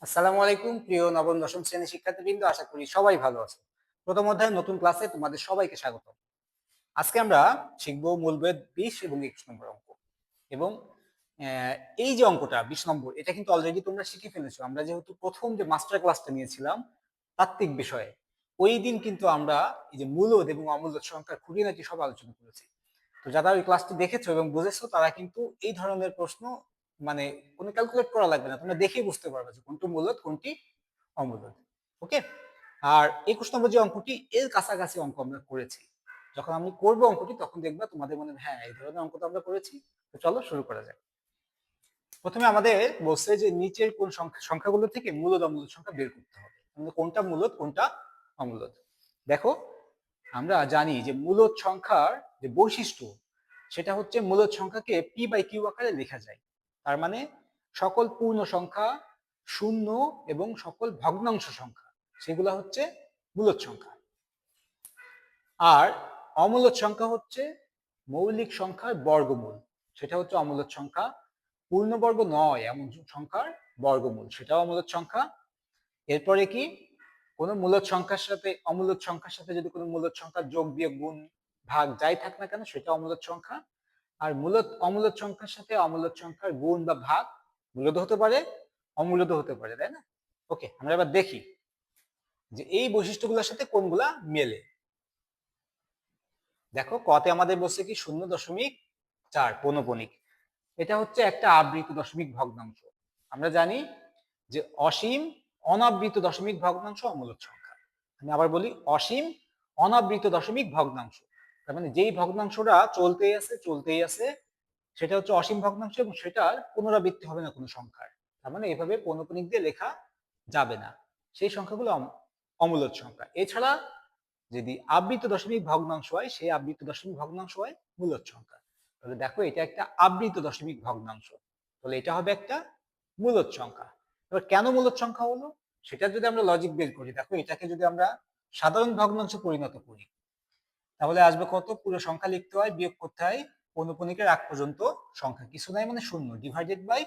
আসসালামু আলাইকুম প্রিয় নবম দশম শ্রেণীর শিক্ষার্থীবৃন্দ, আশা করি সবাই ভালো আছে। প্রথম অধ্যায় নতুন ক্লাসে তোমাদের সবাইকে স্বাগত। আজকে আমরা শিখব মূলবেদ 20 এবং 21 নম্বর অঙ্ক। এবং আহ, এই যে অঙ্কটা 20 নম্বর, এটা কিন্তু অলরেডি তোমরা শিখে ফেলেছো। আমরা যেহেতু প্রথম যে মাস্টার ক্লাসটা নিয়েছিলাম তাত্ত্বিক বিষয়ে, ওই দিন কিন্তু আমরা এই যে মূলদ এবং অমূলদ সংখ্যার খুঁটিনাটি সব আলোচনা করেছি। তো যারা ওই ক্লাসটি দেখেছো এবং বুঝেছো তারা কিন্তু এই ধরনের প্রশ্ন মানে কোনো ক্যালকুলেট করা লাগবে না, তোমরা দেখেই বুঝতে পারবে যে কোনটি মূলদ কোনটি অমূলদ। ওকে। আর 21 নম্বর যে অঙ্কটি, এর কাছাকাছি অঙ্ক আমরা করেছি। যখন আমি করবো অঙ্কটি তখন দেখবা তোমাদের মনে হবে, হ্যাঁ এই ধরনের অঙ্ক তো আমরা করেছি। তো চলো শুরু করা যাক। প্রথমে আমাদের বলছে যে নিচের কোন সংখ্যাগুলো থেকে মূলদ অমূলদ সংখ্যা বের করতে হবে, মানে কোনটা মূলদ কোনটা অমূলদ। দেখো, আমরা জানি যে মূলদ সংখ্যার যে বৈশিষ্ট্য, সেটা হচ্ছে মূলদ সংখ্যাকে পি বাই কিউ আকারে লেখা যায়। তার মানে সকল পূর্ণ সংখ্যা, শূন্য এবং সকল ভগ্নাংশ সংখ্যা, সেগুলো হচ্ছে মূলদ সংখ্যা। আর অমূলদ সংখ্যা হচ্ছে মৌলিক সংখ্যার বর্গমূল, সেটা হচ্ছে অমূলদ সংখ্যা। পূর্ণবর্গ নয় এমন সংখ্যার বর্গমূল, সেটাও অমূলদ সংখ্যা। এরপরে কি, কোনো মূলদ সংখ্যার সাথে অমূলদ সংখ্যার সাথে যদি কোনো মূলদ সংখ্যার যোগ বিয়োগ গুণ ভাগ যাই থাক না কেন, সেটা অমূলদ সংখ্যা। আর অমূলদ সংখ্যার সাথে অমূলদ সংখ্যার গুণ বা ভাগ মূলদ হতে পারে, অমূলদ হতে পারে, তাই না? ওকে, আমরা এবার দেখি যে এই বৈশিষ্ট্যগুলোর সাথে কোনগুলা মেলে। দেখো, কতে আমাদের বলছে কি 0.4 পৌনঃপুনিক। এটা হচ্ছে একটা আবৃত দশমিক ভগ্নাংশ। আমরা জানি যে অসীম অনাবৃত দশমিক ভগ্নাংশ অমূলদ সংখ্যা। আমি আবার বলি, অসীম অনাবৃত দশমিক ভগ্নাংশ, তার মানে যেই ভগ্নাংশটা চলতেই আছে চলতেই আছে, সেটা হচ্ছে অসীম ভগ্নাংশ এবং সেটার পুনরাবৃত্তি হবে না কোনো সংখ্যার। তার মানে এভাবে পৌনঃপুনিক দিয়ে লেখা যাবে না, সেই সংখ্যাগুলো অমূলদ সংখ্যা। এছাড়া যদি আবৃত দশমিক ভগ্নাংশ হয়, সেই আবৃত দশমিক ভগ্নাংশ হয় মূলদ সংখ্যা। তাহলে দেখো, এটা একটা আবৃত দশমিক ভগ্নাংশ, তাহলে এটা হবে একটা মূলদ সংখ্যা। এবার কেন মূলদ সংখ্যা হলো সেটা যদি আমরা লজিক বের করি, দেখো এটাকে যদি আমরা সাধারণ ভগ্নাংশে পরিণত করি, তাহলে আসবে কত? পুরো সংখ্যা লিখতে হয়, বিয়োগ করতে হয় পৌনঃপুনিকের আগ পর্যন্ত সংখ্যা, কিছু নাই মানে শূন্য, ডিভাইডেড বাই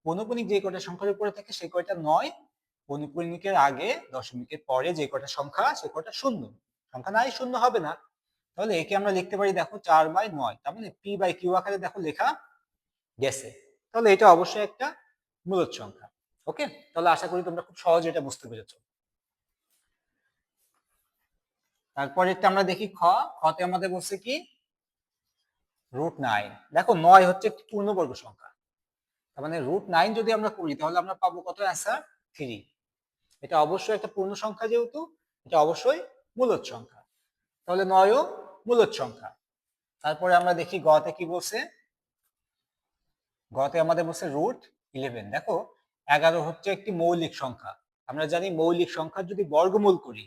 পৌনঃপুনিক যে কয়টা সংখ্যার উপরে থাকে সেই কয়টা 9, পৌনঃপুনিকের আগে দশমিকের পরে যে কয়টা সংখ্যা সে কয়টা শূন্য। সংখ্যা নাই, শূন্য হবে না। তাহলে একে আমরা লিখতে পারি, দেখো 4/9, তার মানে পি বাই কিউ আকারে দেখো লেখা গেছে। তাহলে এটা অবশ্যই একটা মূলদ সংখ্যা। ওকে, তাহলে আশা করি তোমরা খুব সহজে এটা বুঝতে পেরেছো। তারপরে একটা আমরা দেখি খতে আমাদের বলছে কি √9। দেখো 9 হচ্ছে একটি পূর্ণবর্গ সংখ্যা, তার মানে √9 যদি আমরা করি তাহলে আমরা পাবো কত? অ্যান্সার 3। এটা অবশ্যই একটা পূর্ণ সংখ্যা, যেহেতু এটা অবশ্যই মূলদ সংখ্যা, তাহলে 9ও মূলদ সংখ্যা। তারপরে আমরা দেখি গতে কি বলছে। গতে আমাদের বলছে √11। দেখো, 11 হচ্ছে একটি মৌলিক সংখ্যা। আমরা জানি মৌলিক সংখ্যার যদি বর্গমূল করি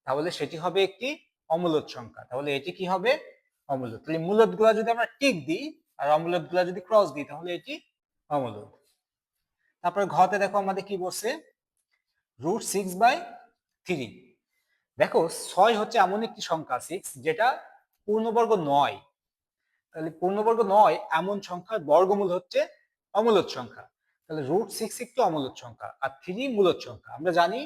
তাহলে সেটি হবে একটি অমূলদ সংখ্যা, তাহলে এটি কি হবে? অমূলদ। তাহলে মূলদ গুলা যদি আমরা টিক দিই আর অমূলদ গুলা যদি ক্রস দিই তাহলে এটি অমূলদ। তারপরে ঘতে দেখো আমাদের কি বলছে, √6/3। দেখো 6 হচ্ছে এমন একটি সংখ্যা 6 যেটা পূর্ণবর্গ নয়, তাহলে পূর্ণবর্গ নয় এমন সংখ্যার বর্গমূল হচ্ছে অমূলদ সংখ্যা। তাহলে √6 একটি অমূলদ সংখ্যা আর 3 মূলদ সংখ্যা। আমরা জানি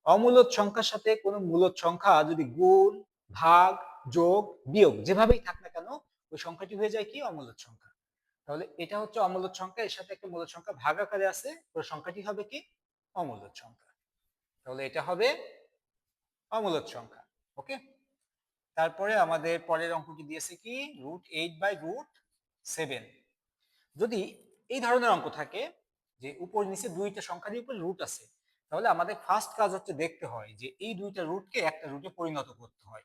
অমূলদ সংখ্যার সাথে কোনো মূলদ সংখ্যা যদি গুণ, ভাগ, যোগ, বিয়োগ যেভাবেই থাক না কেন, ওই সংখ্যাটি হয়ে যায় কি? অমূলদ সংখ্যা। তাহলে এটা হচ্ছে অমূলদ সংখ্যা, এর সাথে একটা মূলদ সংখ্যা ভাগ আকারে আছে, ওই সংখ্যাটি হবে কি? অমূলদ সংখ্যা। তাহলে এটা হবে অমূলদ সংখ্যা। ওকে। তারপরে আমাদের পরের অঙ্কটি দিয়েছে কি √8/√7। যদি এই ধরনের অঙ্ক থাকে যে উপর নিচে দুইটা সংখ্যার উপর রুট আছে, তাহলে আমাদের ফার্স্ট কাজ হচ্ছে দেখতে হয় যে এই দুইটা রুটকে একটা রুটে পরিণত করতে হয়।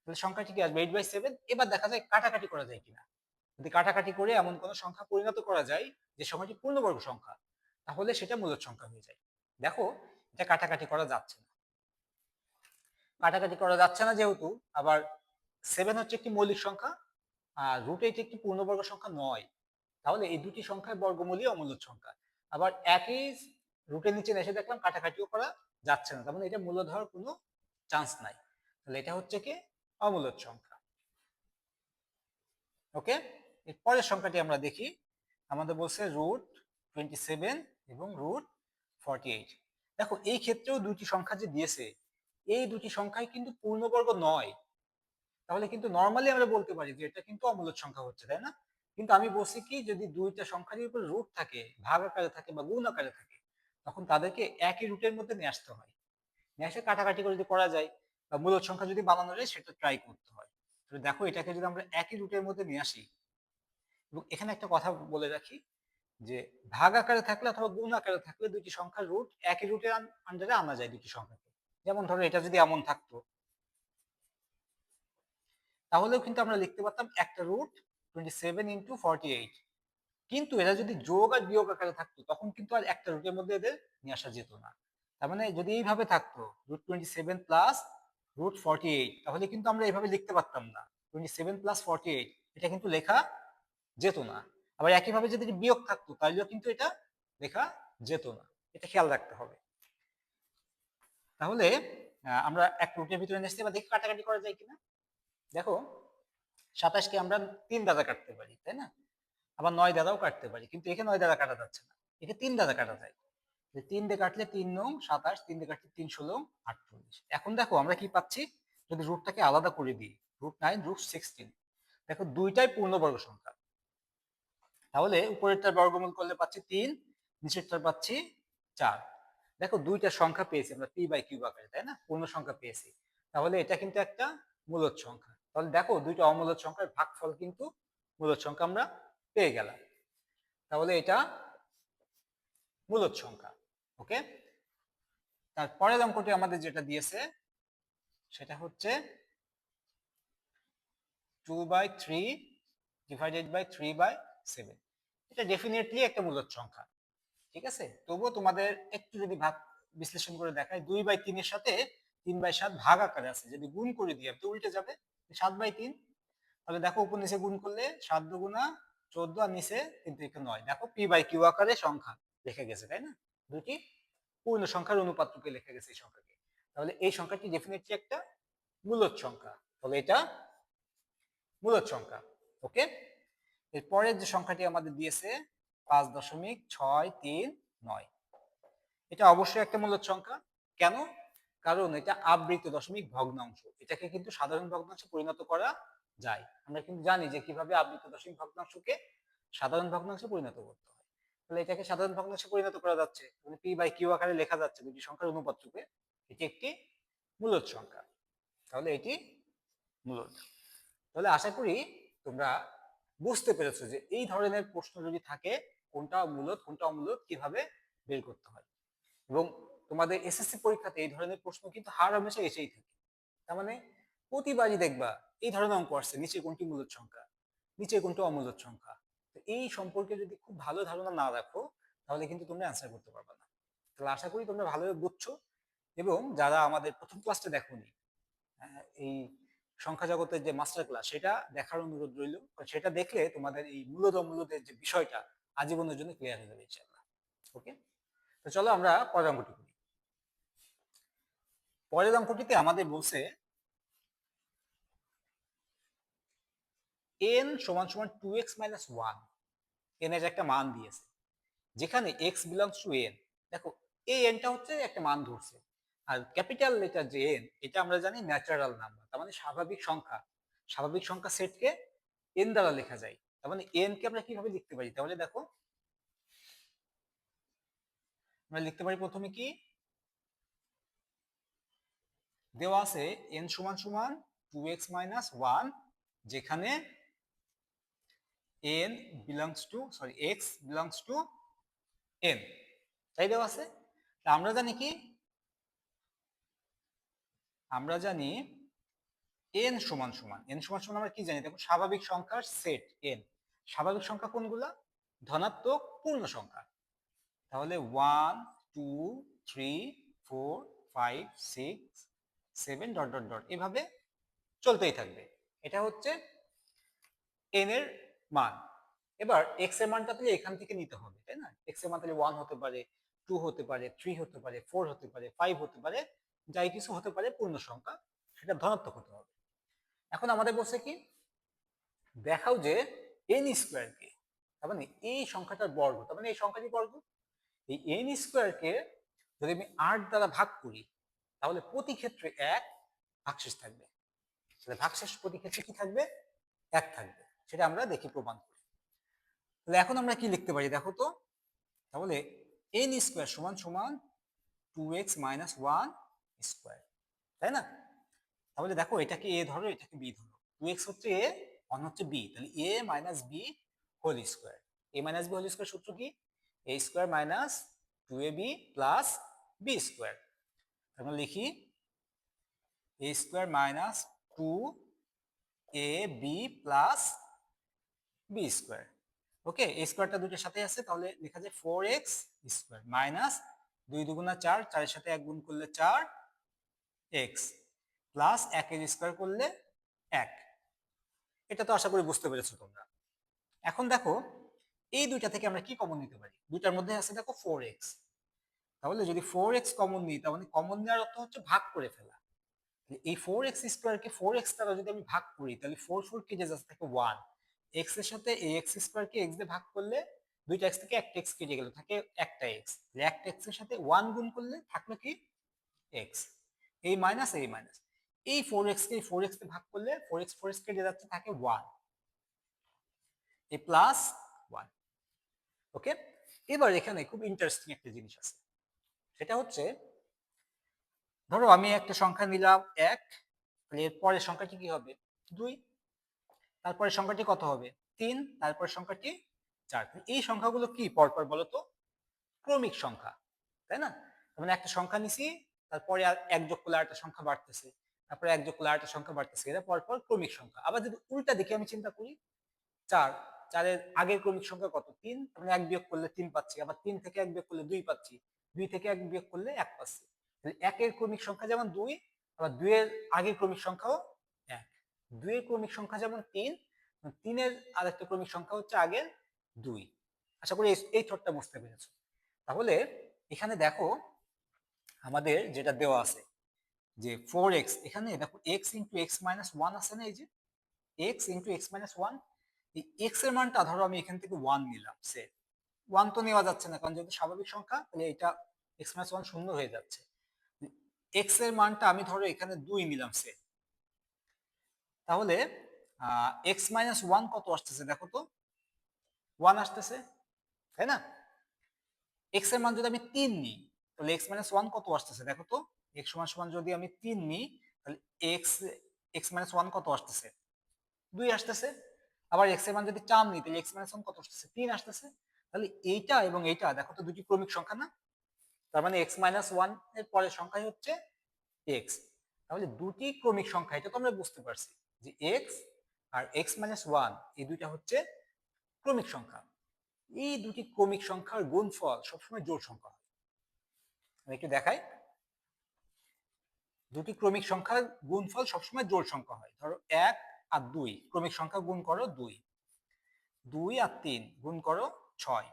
তাহলে সংখ্যাটি কি আসবে? 8/7। এবার দেখা যায় কাটাকাটি করা যায় কিনা। যদি কাটাকাটি করে এমন কোন সংখ্যা পরিণত করা যায় যে সংখ্যাটি পূর্ণবর্গ সংখ্যা, তাহলে সেটা মূলদ সংখ্যা হয়ে যায়। দেখো, এটা কাটাকাটি করা যাচ্ছে না। কাটাকাটি করা যাচ্ছে না যেহেতু, আবার 7 হচ্ছে একটি মৌলিক সংখ্যা আর √8 একটি পূর্ণবর্গ সংখ্যা নয়, তাহলে এই দুটি সংখ্যার বর্গমূলই অমূলদ সংখ্যা। আবার একই রুটের নিচে এসে দেখলাম কাটাকাটিও করা যাচ্ছে না, তার মানে এটা মূলদ হওয়ার কোনো চান্স নাই, তাহলে এটা হচ্ছে কি? অমূলদ সংখ্যা। ওকে। এর পরের সংখ্যাটি আমরা দেখি। আমাদের বলছে √27 এবং √48। দেখো এই ক্ষেত্রেও দুইটি সংখ্যা যে দিয়েছে, এই দুটি সংখ্যাই কিন্তু পূর্ণবর্গ নয়। তাহলে কিন্তু নর্মালি আমরা বলতে পারি যে এটা কিন্তু অমূলদ সংখ্যা হচ্ছে, তাই না? কিন্তু আমি বলছি কি, যদি দুইটা সংখ্যার উপর রুট থাকে, ভাগ আকারে থাকে বা গুণ আকারে থাকে, তখন তাদেরকে একই রুটের মধ্যে নিয়ে আসতে হয়। নিয়ে এসে কাটাকাটি করে যদি করা যায় বা মূলদ সংখ্যা যদি বানানো যায়, সেটা ট্রাই করতে হয়। তো দেখো এটাকে যদি আমরা একই রুটের মধ্যে নিয়ে আসি, এবং এখানে একটা কথা বলে রাখি যে ভাগ আকারে থাকলে অথবা গুণ আকারে থাকলে দুইটি সংখ্যার রুট একই রুটের আন্ডারে আনা যায় দুটি সংখ্যাকে। যেমন ধরো এটা যদি এমন থাকতো, তাহলেও কিন্তু আমরা লিখতে পারতাম একটা রুট 27 × 48। কিন্তু এরা যদি যোগ আর বিয়োগ আকারে থাকতো, তখন কিন্তু আর একটা রুটের মধ্যে এদের নিয়ে আসা যেত না। তার মানে যদি এইভাবে থাকতো √27 প্লাস √48, তাহলে কিন্তু আমরা এইভাবে লিখতে পারতাম না। 27 প্লাস 48 এটা কিন্তু লেখা যেত না। আবার একইভাবে যদি বিয়োগ থাকতো, তাহলেও কিন্তু এটা লেখা যেত না। এটা খেয়াল রাখতে হবে। তাহলে আমরা এক রুটের ভিতরে নিয়ে আসতে, এবার দেখি কাটাকাটি করা যায় কিনা। দেখো 27কে আমরা 3 দ্বারা কাটতে পারি, তাই না? আবার 9 দ্বারাও কাটতে পারি, কিন্তু এখানে 9 দ্বারা কাটা যাচ্ছে না, একে 3 দ্বারা কাটা যায়। 3 দিয়ে কাটলে 3 নং 27, 3 দিয়ে কাটলে 3 ষোলো 48। এখন দেখো আমরা কি পাচ্ছি, যদি রুটটাকে আলাদা করে দিই, √9 √16, দেখো দুইটাই পূর্ণবর্গ সংখ্যা। তাহলে উপরেরটার বর্গমূল করলে পাচ্ছি 3, নিচেরটার পাচ্ছি 4। দেখো দুইটা সংখ্যা পেয়েছি আমরা p/q আকারে, তাই না? পূর্ণ সংখ্যা পেয়েছি। তাহলে এটা কিন্তু একটা মূলদ সংখ্যা। তাহলে দেখো দুইটা অমূলদ সংখ্যার ভাগফল কিন্তু মূলদ সংখ্যা আমরা পেয়ে গেলাম। তাহলে এটা মূলদ সংখ্যা। ওকে, তারপরের অঙ্কটি আমাদের যেটা দিয়েছে সেটা হচ্ছে 2/3 / 3/7। এটা ডেফিনেটলি একটা মূলদ সংখ্যা, ঠিক আছে? তবুও তোমাদের একটু যদি ভাগ বিশ্লেষণ করে দেখায়, 2/3 এর সাথে 3/7 ভাগ আকারে আছে, যদি গুণ করে দিই তো উল্টে যাবে, 7/3। তাহলে দেখো উপর নিচে গুণ করলে 7 দুগুণা 14 আর নিচে 3 3 9। দেখো p/q আকারে সংখ্যা লেখা গেছে, তাই না? দুটি পূর্ণ সংখ্যার অনুপাতকে লেখা গেছে এই সংখ্যাকে। তাহলে এই সংখ্যাটি ডেফিনেটলি একটা মূলদ সংখ্যা। তাহলে এটা মূলদ সংখ্যা। ওকে, এরপরের যে সংখ্যাটি আমাদের দিয়েছে 5.639, এটা অবশ্যই একটা মূলদ সংখ্যা। কেন? কারণ এটা আবৃত দশমিক ভগ্নাংশ, এটাকে কিন্তু সাধারণ ভগ্নাংশে পরিণত করা যায়। আমরা কিন্তু জানি যে কিভাবে আবৃত দশমিক ভগ্নাংশকে সাধারণ ভগ্নাংশে পরিণত করতে হয়। তাহলে এটাকে সাধারণ ভগ্নাংশে পরিণত করা যাচ্ছে, মানে p/q আকারে লেখা যাচ্ছে দুটি সংখ্যার অনুপাতকে। এটি একটি মূলদ সংখ্যা। তাহলে এটি মূলদ। তাহলে আশা করি তোমরা বুঝতে পেরেছো যে এই ধরনের প্রশ্ন যদি থাকে, কোনটা মূলদ কোনটা অমূলদ কিভাবে বের করতে হয়। এবং তোমাদের এসএসসি পরীক্ষাতে এই ধরনের প্রশ্ন কিন্তু হামেশা এসেই থাকে। তার মানে প্রতিবারই দেখবা এই ধরনের অঙ্ক আসছে, নিচে কোনটি মূলদ সংখ্যা, নিচে কোনটি অমূলদ সংখ্যা। তো এই সম্পর্কে যদি খুব ভালো ধারণা না রাখো, তাহলে কিন্তু তোমরা অ্যান্সার করতে পারবে না। তাহলে আশা করি তোমরা ভালোভাবে বুঝছো। এবং যারা আমাদের প্রথম ক্লাসটা দেখোনি, এই সংখ্যা জগতের যে মাস্টার ক্লাস, সেটা দেখার অনুরোধ রইল। সেটা দেখলে তোমাদের এই মূলদ অমূলদের যে বিষয়টা আজীবনের জন্য ক্লিয়ার হয়ে যাবে ইনশাআল্লাহ। ওকে, তো চলো আমরা পরের অঙ্কটি করি। পরের অঙ্কটিতে আমাদের বলছে n = 2x - 1। n এর একটা মান দিয়েছে, যেখানে x বিলংস টু n। দেখো এই nটা হচ্ছে একটা মান ধরছে, আর ক্যাপিটাল লেটার যে n, এটা আমরা জানি ন্যাচারাল নাম্বার, তার মানে স্বাভাবিক সংখ্যা। স্বাভাবিক সংখ্যা সেটকে n দ্বারা লেখা যায়। তার মানে n কে আমরা কিভাবে লিখতে পারি? তাহলে দেখো আমরা লিখতে পারি প্রথমে কি দেওয়া আছে, n = 2x - 1, যেখানে x বিলংস টু n, তাই দেওয়া আছে। আমরা জানি কি, আমরা জানি n সমান আমরা কি জানি? দেখো স্বাভাবিক সংখ্যার সেট n। স্বাভাবিক সংখ্যা কোনগুলা? ধনাত্মক পূর্ণ সংখ্যা। তাহলে 1 2 3 4 5 6 7 ডট ডট ডট এভাবে চলতেই থাকবে। এটা হচ্ছে n এর মান। এবার x এর মানটা তাহলে এখান থেকে নিতে হবে, তাই না? x এর মান তাহলে 1 হতে পারে, 2 হতে পারে, 3 হতে পারে, 4 হতে পারে, 5 হতে পারে, যাই কিছু হতে পারে পূর্ণ সংখ্যা, সেটা ধনাত্মক হতে হবে। এখন আমাদের বলছে কি, দেখাও যে n স্কয়ার কে, তার মানে এই সংখ্যাটার বর্গ, তার মানে এই সংখ্যাটির বর্গ। এই n স্কয়ার কে যদি আমি 8 দ্বারা ভাগ করি তাহলে প্রতি ক্ষেত্রে 1 ভাগশেষ থাকবে। তাহলে ভাগশেষ প্রতি ক্ষেত্রে কি থাকবে? 1 থাকবে। সেটা আমরা দেখি প্রমাণ করি। তাহলে এখন আমরা কি লিখতে পারি দেখো তো। তাহলে n স্কয়ার সমান সমান 2x মাইনাস 1 স্কয়ার, তাই না? তাহলে দেখো এটাকে a ধরো, এটাকে b ধরো। 2x হচ্ছে a, 1 হচ্ছে b, তাহলে a minus b whole square. a minus b whole square সূত্র কি? a square minus 2ab plus b square. আমরা লিখি a square minus 2ab plus b square. Okay, এই স্কয়ারটা দুটোর সাথে আছে, তাহলে লেখা যায় 4x স্কয়ার মাইনাস 2 দুগুণা 4, 4 এর সাথে 1 গুণ করলে 4x প্লাস 1 এর স্কয়ার করলে 1। এটা তো আশা করি বুঝতে পেরেছো তোমরা। এখন দেখো এই দুইটা থেকে আমরা কি কমন নিতে পারি? দুইটার মধ্যে আছে দেখো 4x। তাহলে যদি 4x কমন নিই, তাহলে কমন নেওয়ার অর্থ হচ্ছে ভাগ করে ফেলা। এই 4x স্কয়ারকে 4x দ্বারা যদি আমি ভাগ করি তাহলে 4 4 কেটে যাচ্ছে, থাকে 1। x এর সাথে এই x স্কয়ারকে x দিয়ে ভাগ করলে দুইটা x থেকে একটা x কেটে গেল, থাকে একটা x। তাহলে একটা x এর সাথে 1 গুণ করলে থাকলো কি? x। এই মাইনাস এই মাইনাস, এই 4x কে 4x তে ভাগ করলে 4x 4x কেটে যাচ্ছে, থাকে 1। এই প্লাস 1। ওকে, এবার এখানে খুব ইন্টারেস্টিং একটা জিনিস আছে। সেটা হচ্ছে ধরো আমি একটা সংখ্যা নিলাম 1, তাহলে এর পরের সংখ্যাটি কি হবে? 2। তারপরের সংখ্যাটি কত হবে? 3। তারপরের সংখ্যাটি 4। এই সংখ্যাগুলো কি পরপর বলো তো? ক্রমিক সংখ্যা, তাই না? মানে একটা সংখ্যা নিছি, তারপরে আর এক যোগ করলে আরেকটা সংখ্যা বাড়তেছে, তারপরে এক যোগ করলে আরেকটা সংখ্যা বাড়তেছে, এরা পরপর ক্রমিক সংখ্যা। আবার যদি উল্টা দিকে আমি চিন্তা করি, 4, 4 এর আগের ক্রমিক সংখ্যা কত? 3, মানে 1 বিয়োগ করলে 3 পাচ্ছি, আবার 3 থেকে 1 বিয়োগ করলে 2 পাচ্ছি, 2 থেকে 1 বিয়োগ করলে 1 পাচ্ছি। তাহলে 1 এর ক্রমিক সংখ্যা যেমন 2, আবার 2 এর আগের ক্রমিক সংখ্যাও 1। 2 এর ক্রমিক সংখ্যা যেমন 3, 3 এর আরেকটা ক্রমিক সংখ্যা হচ্ছে আগের 2। আশা করি এই থটটা বুঝতে পেরেছো। তাহলে এখানে দেখো আমাদের যেটা দেওয়া আছে যে 4x, এখানে দেখো x ইন্টু এক্স মাইনাস 1 আছে না, এই যে x ইন্টু এক্স মাইনাস 1। এই x এর মানটা ধরো আমি এখান থেকে 1 নিলাম, সে 1 তো নেওয়া যাচ্ছে না, কারণ যেহেতু স্বাভাবিক সংখ্যা, তাহলে এটা x মাইনাস 1 শূন্য হয়ে যাচ্ছে। x এর মানটা আমি ধরো এখানে 2 নিলাম, সে তাহলে x মাইনাস 1 কত আসতেছে দেখো তো? 1 আসতেছে, তাই না? x এর মান যদি আমি 3 নিই তাহলে x মাইনাস 1 কত আসতেছে দেখো তো? x সমান সমান যদি আমি 3 নিই তাহলে x মাইনাস 1 কত আসতেছে? 2 আসতেছে। আবার x এর মান যদি 4 নিই তাহলে x মাইনাস 1 কত আসতেছে? 3 আসতেছে। তাহলে এইটা এবং এইটা দেখো তো দুটি ক্রমিক সংখ্যা না? তার মানে x মাইনাস 1 এর পরের সংখ্যাই হচ্ছে x। তাহলে দুটি ক্রমিক সংখ্যা, এটা তো আমরা বুঝতে পারছি যে x আর x মাইনাস 1 এই দুইটা হচ্ছে ক্রমিক সংখ্যা। এই দুটি ক্রমিক সংখ্যার গুণফল সবসময় জোড় সংখ্যা হয়। আমি একটু দেখাই। দুটি ক্রমিক সংখ্যার গুণফল সবসময় জোড় সংখ্যা হয়। ধরো 1 আর 2 ক্রমিক সংখ্যা গুণ করো 2, 2 আর 3 গুণ করো 6,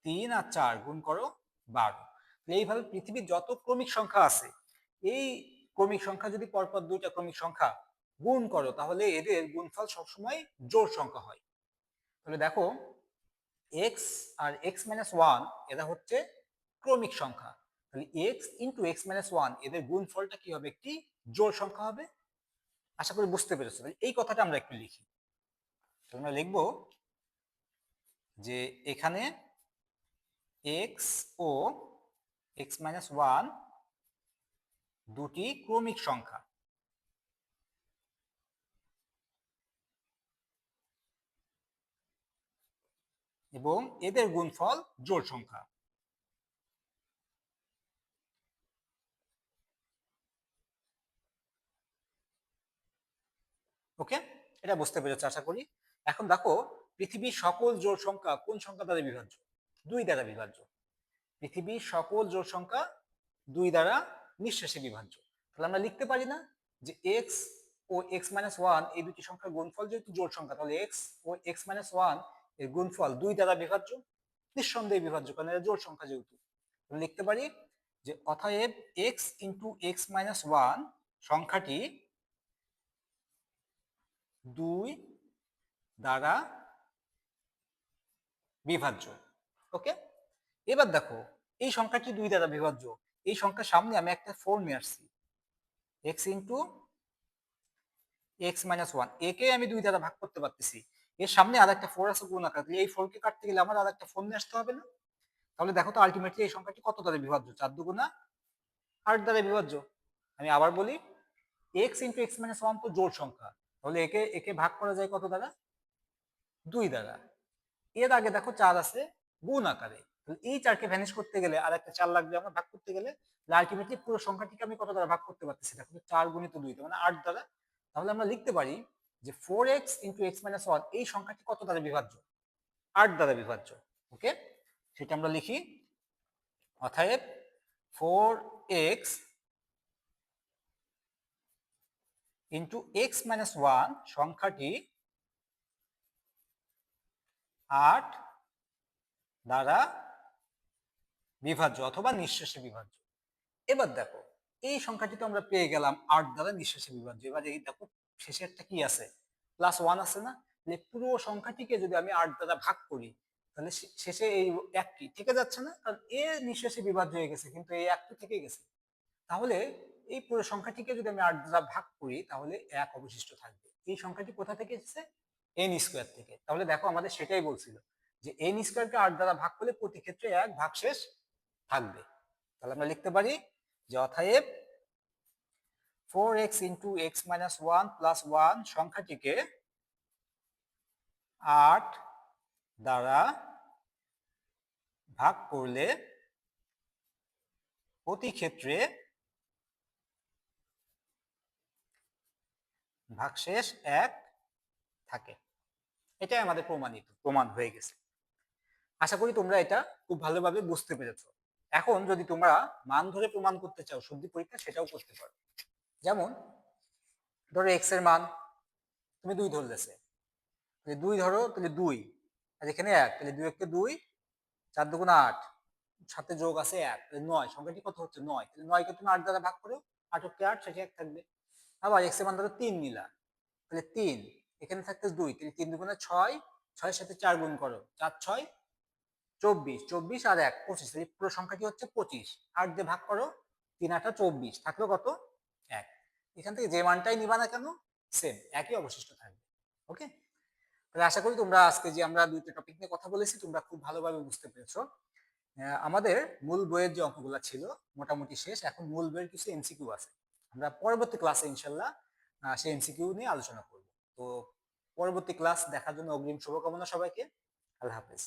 3 আর 4 গুণ করো 12। এইভাবে পৃথিবীর যত ক্রমিক সংখ্যা আছে, এই ক্রমিক সংখ্যা যদি পরপর দুইটা ক্রমিক সংখ্যা গুণ করো তাহলে এদের গুণফল সবসময় জোড় সংখ্যা হয়। তাহলে দেখো x আর x মাইনাস 1 এরা হচ্ছে ক্রমিক সংখ্যা, তাহলে x ইন্টু এক্স মাইনাস 1 এদের গুণফলটা কি হবে? একটি জোড় সংখ্যা হবে। আশা করি বুঝতে পেরেছো। এই কথাটা আমরা একটু লিখি। আমরা লিখবো যে এখানে x ও x মাইনাস 1 দুটি ক্রমিক সংখ্যা এবং এদের গুণফল জোড় সংখ্যা। ওকে, এটা বুঝতে পেরেছো আশা করি। এখন দেখো পৃথিবীর সকল জোড় সংখ্যা কোন সংখ্যা দ্বারা বিভাজ্য? 2 দ্বারা বিভাজ্য। পৃথিবীর সকল জোড় সংখ্যা 2 দ্বারা নিঃশেষে বিভাজ্য। তাহলে আমরা লিখতে পারি না যে x ও x মাইনাস 1 এই দুটি সংখ্যার গুণফল যেহেতু জোড় সংখ্যা, তাহলে x ও x মাইনাস 1 এর গুণফল 2 দ্বারা বিভাজ্য? নিঃসন্দেহে বিভাজ্য, কারণ এটা জোড় সংখ্যা যেহেতু। লিখতে পারি যে অতএব x ইন্টু এক্স মাইনাস 1 সংখ্যাটি 2 দ্বারা বিভাজ্য। ওকে, এবার দেখো এই সংখ্যাটি 2 দ্বারা বিভাজ্য। এই সংখ্যার সামনে আমি একটা 4 নিয়ে আসছি, x ইন্টু x মাইনাস 1, একে আমি 2 দ্বারা ভাগ করতে পারতেছি, এর সামনে আর একটা 4 আছে গুণ আকার, এই 4 কে কাটতে গেলে আমার আর একটা 4 নিয়ে আসতে হবে না? তাহলে দেখো তো আলটিমেটলি এই সংখ্যাটি কত দ্বারা বিভাজ্য? 4 দুগুণা 8 দ্বারা বিভাজ্য। আমি আবার বলি, x ইন্টু x মাইনাস 1 তো জোড় সংখ্যা, তাহলে একে একে ভাগ করা যায় কত দ্বারা? 2 দ্বারা। এর আগে দেখো 4 আছে গুণ আকারে, তাহলে এই 4 কে ভ্যানিশ করতে গেলে আর একটা 4 লাগবে আমার ভাগ করতে গেলে, আলটিমেটলি পুরো সংখ্যাটিকে আমি কত দ্বারা ভাগ করতে পারতেছি? দেখো 4 গুণিত 2 মানে 8 দ্বারা। তাহলে আমরা লিখতে পারি যে 4x ইন্টু x মাইনাস 1 এই সংখ্যাটি কত দ্বারা বিভাজ্য? 8 দ্বারা বিভাজ্য। ওকে, সেটা আমরা লিখি। অতএব 4x ইন্টু x মাইনাস 1 সংখ্যাটি 8 দ্বারা বিভাজ্য অথবা নিঃশেষে বিভাজ্য। এবার দেখো, এই সংখ্যাটি তো আমরা পেয়ে গেলাম 8 দ্বারা নিঃশেষে বিভাজ্য। এবার এই দেখো শেষে একটা কি আছে, প্লাস 1 আছে না? তাহলে পুরো সংখ্যাটিকে যদি আমি 8 দ্বারা ভাগ করি, তাহলে শেষে এই একটি থেকে যাচ্ছে না, কারণ এ নিঃশেষে বিভাজ্য হয়ে গেছে, কিন্তু এই একটি থেকে গেছে। তাহলে এই পুরো সংখ্যাটিকে যদি আমি 8 দ্বারা ভাগ করি, তাহলে 1 অবশিষ্ট থাকবে। এই সংখ্যাটি কোথা থেকে এসেছে? n স্কয়ার থেকে। তাহলে দেখো আমাদের সেটাই বলছিল যে n স্কয়ারকে 8 দ্বারা ভাগ করলে প্রতি ক্ষেত্রে 1 ভাগশেষ থাকবে। তাহলে আমরা লিখতে পারি যে অতএব 4x into x minus 1 plus 1 সংখ্যাটিকে 8 দ্বারা ভাগ করলে প্রতি ক্ষেত্রে ভাগশেষ 1 থাকে। এটাই আমাদের প্রমাণ হয়ে গেছে। আশা করি তোমরা এটা খুব ভালোভাবে বুঝতে পেরেছো। এখন যদি তোমরা মান ধরে প্রমাণ করতে চাও শুদ্ধি পরীক্ষা, সেটাও করতে পারো। যেমন ধরো x এর মান তুমি 2 ধরলেছে, তাহলে 2 ধরো, তাহলে 2 আর এখানে 1, তাহলে 2 1 2, 4 2 8, সাথে যোগ আছে 1, তাহলে 9, সংখ্যাটি কত হচ্ছে? 9। তাহলে 9 কে তুমি 8 দ্বারা ভাগ করো, 8 কে 8, শেষে 1 থাকবে। আবার x এর মান ধরো 3 নিলা, তাহলে 3, এখানে থাকতে 2, তাহলে 3 2 6, 6 এর সাথে 4 গুণ করো, 4 6 24, 24 আর 1 25, তাহলে পুরো সংখ্যাটি হচ্ছে 25। 8 দিয়ে ভাগ করো, 3 8 24, থাকলো কত? 1। এখান থেকে যে মানটাই নিবা না কেন সেম একই অবশিষ্ট থাকবে। ওকে, তাহলে আশা করি তোমরা আজকে যে আমরা দুইটা টপিক নিয়ে কথা বলেছি তোমরা খুব ভালোভাবে বুঝতে পেরেছো। আমাদের মূল বইয়ের যে অঙ্কগুলো ছিল মোটামুটি শেষ, এখন মূল বইয়ের কিছু এমসিকিউ আছে। আমরা পরবর্তী ক্লাসে ইনশাল্লাহ সেই এমসিকিউ নিয়ে আলোচনা করব। তো পরবর্তী ক্লাস দেখার জন্য অগ্রিম শুভকামনা সবাইকে। আল্লাহ হাফেজ।